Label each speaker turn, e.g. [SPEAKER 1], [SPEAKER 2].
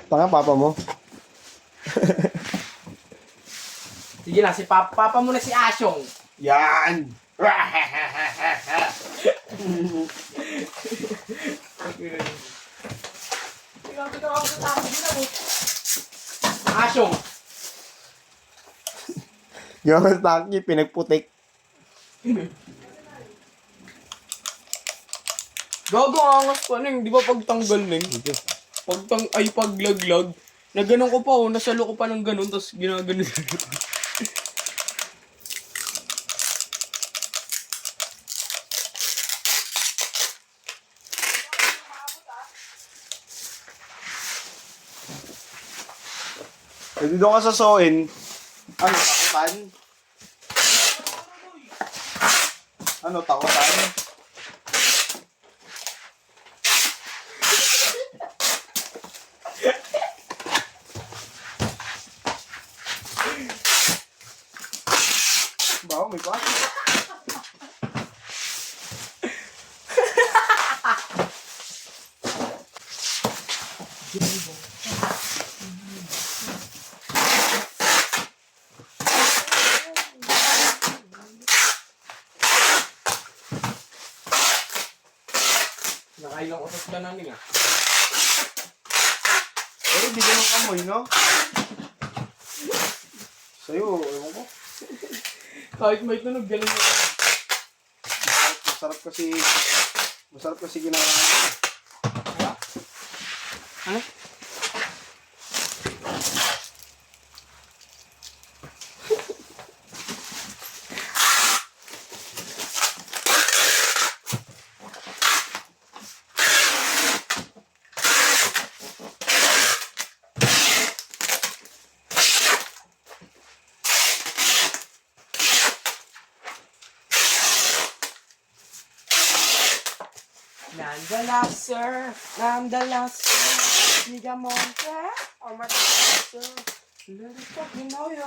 [SPEAKER 1] Tanga papa mo.
[SPEAKER 2] Sige na, si Papa mo na si Asyong.
[SPEAKER 1] Yan!
[SPEAKER 2] Asyong.
[SPEAKER 1] Yung Taki, pinagputik.
[SPEAKER 2] Gago, angas pa ning, di ba pagtanggal ning? Paglaglag. Na ganun ko pa oh, nasalo ko pa ng ganun, tapos ginaganon.
[SPEAKER 1] Pwede doon ka sasoin. Ano, takutan? Ano, takutan? Bawa, may kwa?
[SPEAKER 2] Nakailang oras ka namin ah.
[SPEAKER 1] Eh, di ganun kamoy, no? Sa'yo, ewan ko.
[SPEAKER 2] Kahit may tunog, galing mo.
[SPEAKER 1] Masarap kasi ginagawa.
[SPEAKER 2] Ano? Nandalaser, Nigamonte, oh my God, let us fucking know ya.